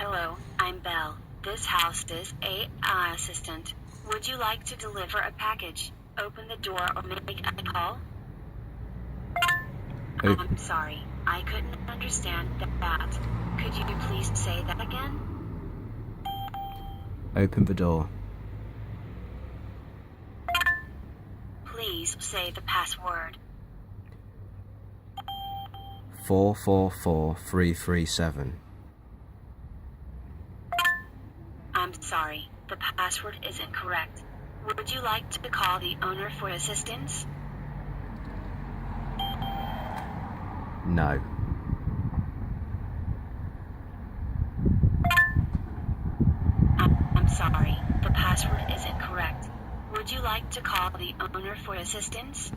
Hello, I'm Belle. This house is a assistant. Would you like to deliver a package? Open the door or make a call? I'm sorry, I couldn't understand that. Could you please say that again? Open the door. Please say the password. 444337. I'm sorry, the password is incorrect. Would you like to call the owner for assistance? No. I'm sorry, the password is incorrect. Would you like to call the owner for assistance?